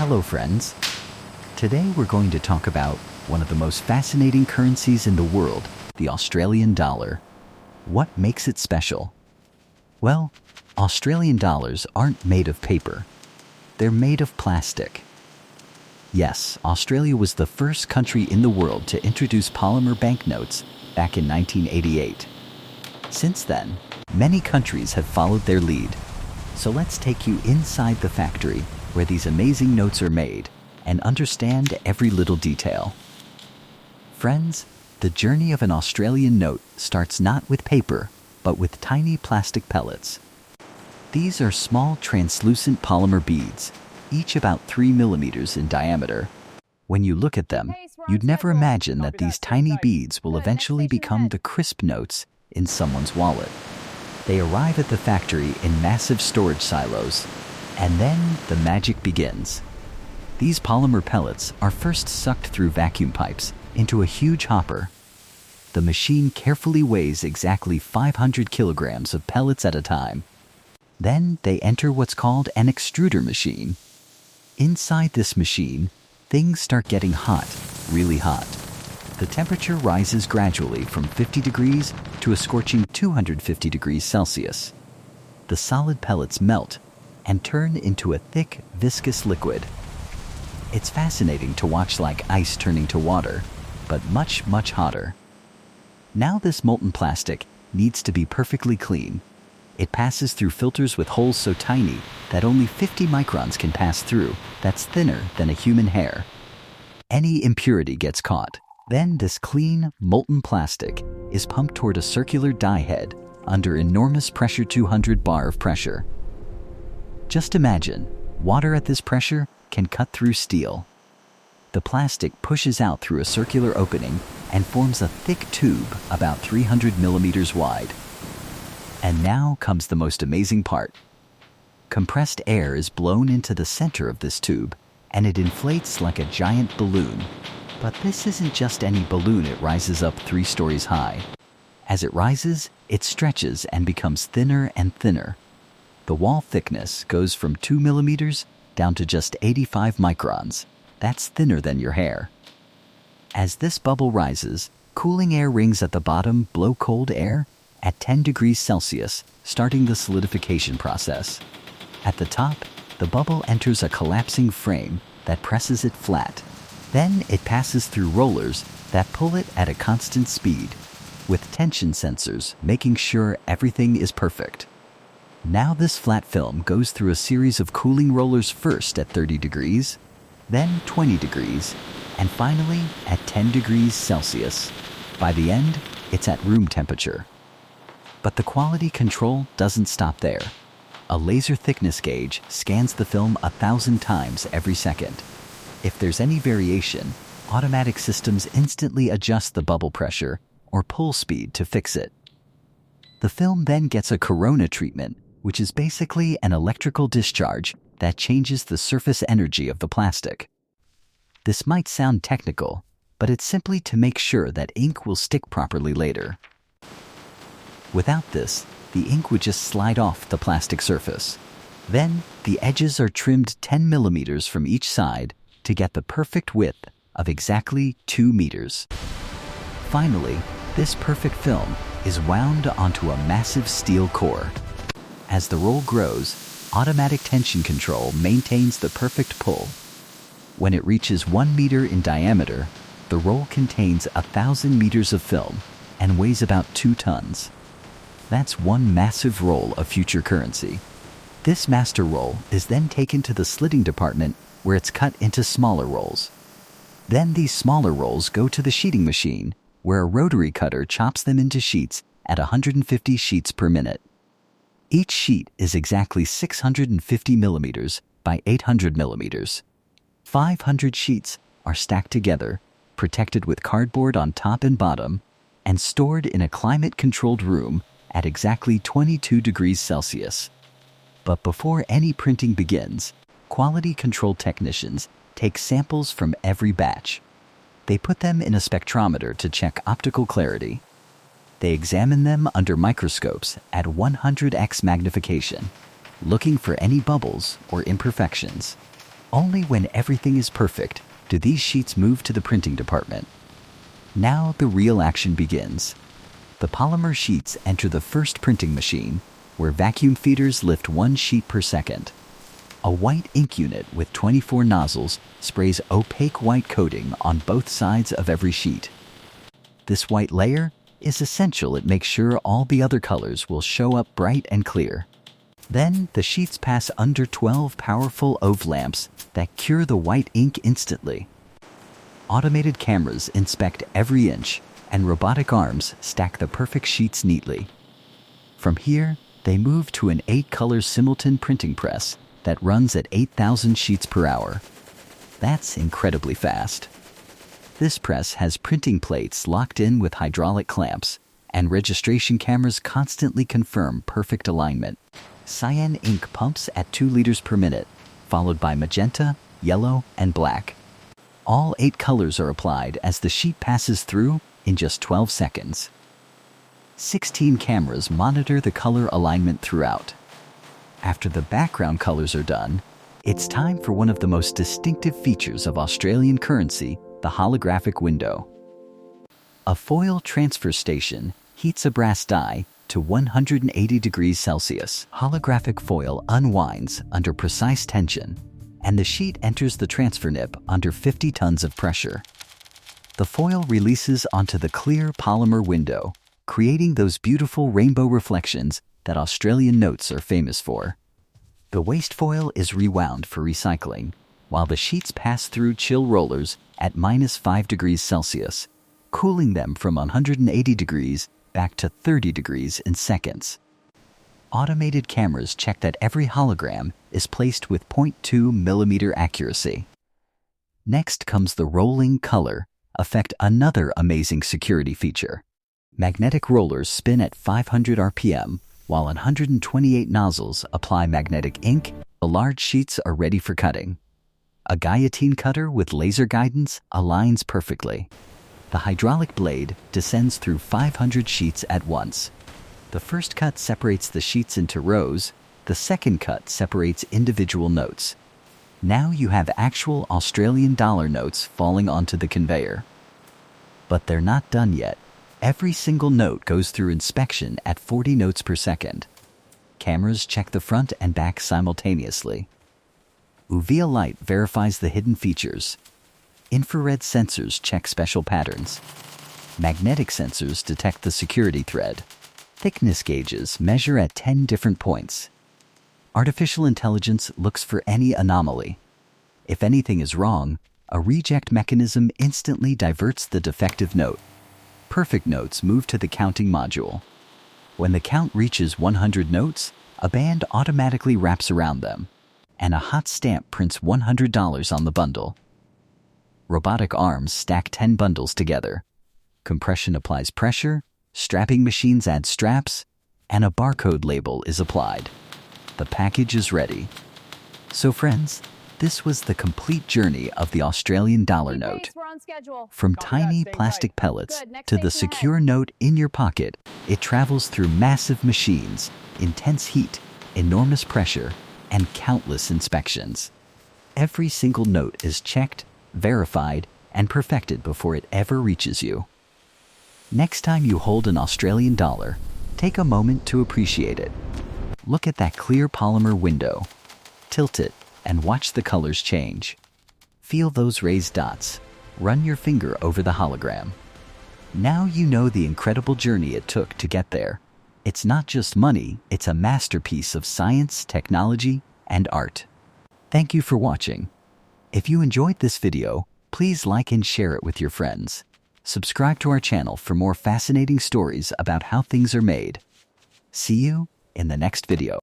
Hello friends. Today we're going to talk about one of the most fascinating currencies in the world, the Australian dollar. What makes it special? Well, Australian dollars aren't made of paper. They're made of plastic. Yes, Australia was the first country in the world to introduce polymer banknotes back in 1988. Since then, many countries have followed their lead. So let's take you inside the factory where these amazing notes are made and understand every little detail. Friends, the journey of an Australian note starts not with paper, but with tiny plastic pellets. These are small translucent polymer beads, each about 3 millimeters in diameter. When you look at them, you'd never imagine that these tiny beads will eventually become the crisp notes in someone's wallet. They arrive at the factory in massive storage silos, and then the magic begins. These polymer pellets are first sucked through vacuum pipes into a huge hopper. The machine carefully weighs exactly 500 kilograms of pellets at a time. Then they enter what's called an extruder machine. Inside this machine, things start getting hot, really hot. The temperature rises gradually from 50 degrees to a scorching 250 degrees Celsius. The solid pellets melt and turn into a thick, viscous liquid. It's fascinating to watch, like ice turning to water, but much, much hotter. Now this molten plastic needs to be perfectly clean. It passes through filters with holes so tiny that only 50 microns can pass through. That's thinner than a human hair. Any impurity gets caught. Then this clean, molten plastic is pumped toward a circular die head under enormous pressure, 200 bar of pressure. Just imagine, water at this pressure can cut through steel. The plastic pushes out through a circular opening and forms a thick tube about 300 millimeters wide. And now comes the most amazing part. Compressed air is blown into the center of this tube, and it inflates like a giant balloon. But this isn't just any balloon, it rises up 3 stories high. As it rises, it stretches and becomes thinner and thinner. The wall thickness goes from 2 millimeters down to just 85 microns. That's thinner than your hair. As this bubble rises, cooling air rings at the bottom blow cold air at 10 degrees Celsius, starting the solidification process. At the top, the bubble enters a collapsing frame that presses it flat. Then it passes through rollers that pull it at a constant speed, with tension sensors making sure everything is perfect. Now this flat film goes through a series of cooling rollers, first at 30 degrees, then 20 degrees, and finally at 10 degrees Celsius. By the end, it's at room temperature. But the quality control doesn't stop there. A laser thickness gauge scans the film 1,000 times every second. If there's any variation, automatic systems instantly adjust the bubble pressure or pull speed to fix it. The film then gets a corona treatment, which is basically an electrical discharge that changes the surface energy of the plastic. This might sound technical, but it's simply to make sure that ink will stick properly later. Without this, the ink would just slide off the plastic surface. Then, the edges are trimmed 10 millimeters from each side to get the perfect width of exactly 2 meters. Finally, this perfect film is wound onto a massive steel core. As the roll grows, automatic tension control maintains the perfect pull. When it reaches 1 meter in diameter, the roll contains 1,000 meters of film and weighs about 2 tons. That's one massive roll of future currency. This master roll is then taken to the slitting department, where it's cut into smaller rolls. Then these smaller rolls go to the sheeting machine, where a rotary cutter chops them into sheets at 150 sheets per minute. Each sheet is exactly 650 millimeters by 800 millimeters. 500 sheets are stacked together, protected with cardboard on top and bottom, and stored in a climate-controlled room at exactly 22 degrees Celsius. But before any printing begins, quality control technicians take samples from every batch. They put them in a spectrometer to check optical clarity. They examine them under microscopes at 100x magnification, looking for any bubbles or imperfections. Only when everything is perfect do these sheets move to the printing department. Now the real action begins. The polymer sheets enter the first printing machine, where vacuum feeders lift 1 sheet per second. A white ink unit with 24 nozzles sprays opaque white coating on both sides of every sheet. This white layer is essential. It makes sure all the other colors will show up bright and clear. Then the sheets pass under 12 powerful OV lamps that cure the white ink instantly. Automated cameras inspect every inch, and robotic arms stack the perfect sheets neatly. From here, they move to an 8-color simultan printing press that runs at 8,000 sheets per hour. That's incredibly fast. This press has printing plates locked in with hydraulic clamps, and registration cameras constantly confirm perfect alignment. Cyan ink pumps at 2 liters per minute, followed by magenta, yellow, and black. All 8 colors are applied as the sheet passes through in just 12 seconds. 16 cameras monitor the color alignment throughout. After the background colors are done, it's time for one of the most distinctive features of Australian currency, the holographic window. A foil transfer station heats a brass die to 180 degrees Celsius. Holographic foil unwinds under precise tension, and the sheet enters the transfer nip under 50 tons of pressure. The foil releases onto the clear polymer window, creating those beautiful rainbow reflections that Australian notes are famous for. The waste foil is rewound for recycling, while the sheets pass through chill rollers at -5 degrees Celsius, cooling them from 180 degrees back to 30 degrees in seconds. Automated cameras check that every hologram is placed with 0.2 millimeter accuracy. Next comes the rolling color effect, another amazing security feature. Magnetic rollers spin at 500 RPM, while 128 nozzles apply magnetic ink. The large sheets are ready for cutting. A guillotine cutter with laser guidance aligns perfectly. The hydraulic blade descends through 500 sheets at once. The first cut separates the sheets into rows. The second cut separates individual notes. Now you have actual Australian dollar notes falling onto the conveyor. But they're not done yet. Every single note goes through inspection at 40 notes per second. Cameras check the front and back simultaneously. UV light verifies the hidden features. Infrared sensors check special patterns. Magnetic sensors detect the security thread. Thickness gauges measure at 10 different points. Artificial intelligence looks for any anomaly. If anything is wrong, a reject mechanism instantly diverts the defective note. Perfect notes move to the counting module. When the count reaches 100 notes, a band automatically wraps around them, and a hot stamp prints $100 on the bundle. Robotic arms stack 10 bundles together. Compression applies pressure, strapping machines add straps, and a barcode label is applied. The package is ready. So friends, this was the complete journey of the Australian dollar note. From tiny plastic pellets to the secure note in your pocket, it travels through massive machines, intense heat, enormous pressure, and countless inspections. Every single note is checked, verified, and perfected before it ever reaches you. Next time you hold an Australian dollar, take a moment to appreciate it. Look at that clear polymer window. Tilt it and watch the colors change. Feel those raised dots. Run your finger over the hologram. Now you know the incredible journey it took to get there. It's not just money, it's a masterpiece of science, technology, and art. Thank you for watching. If you enjoyed this video, please like and share it with your friends. Subscribe to our channel for more fascinating stories about how things are made. See you in the next video.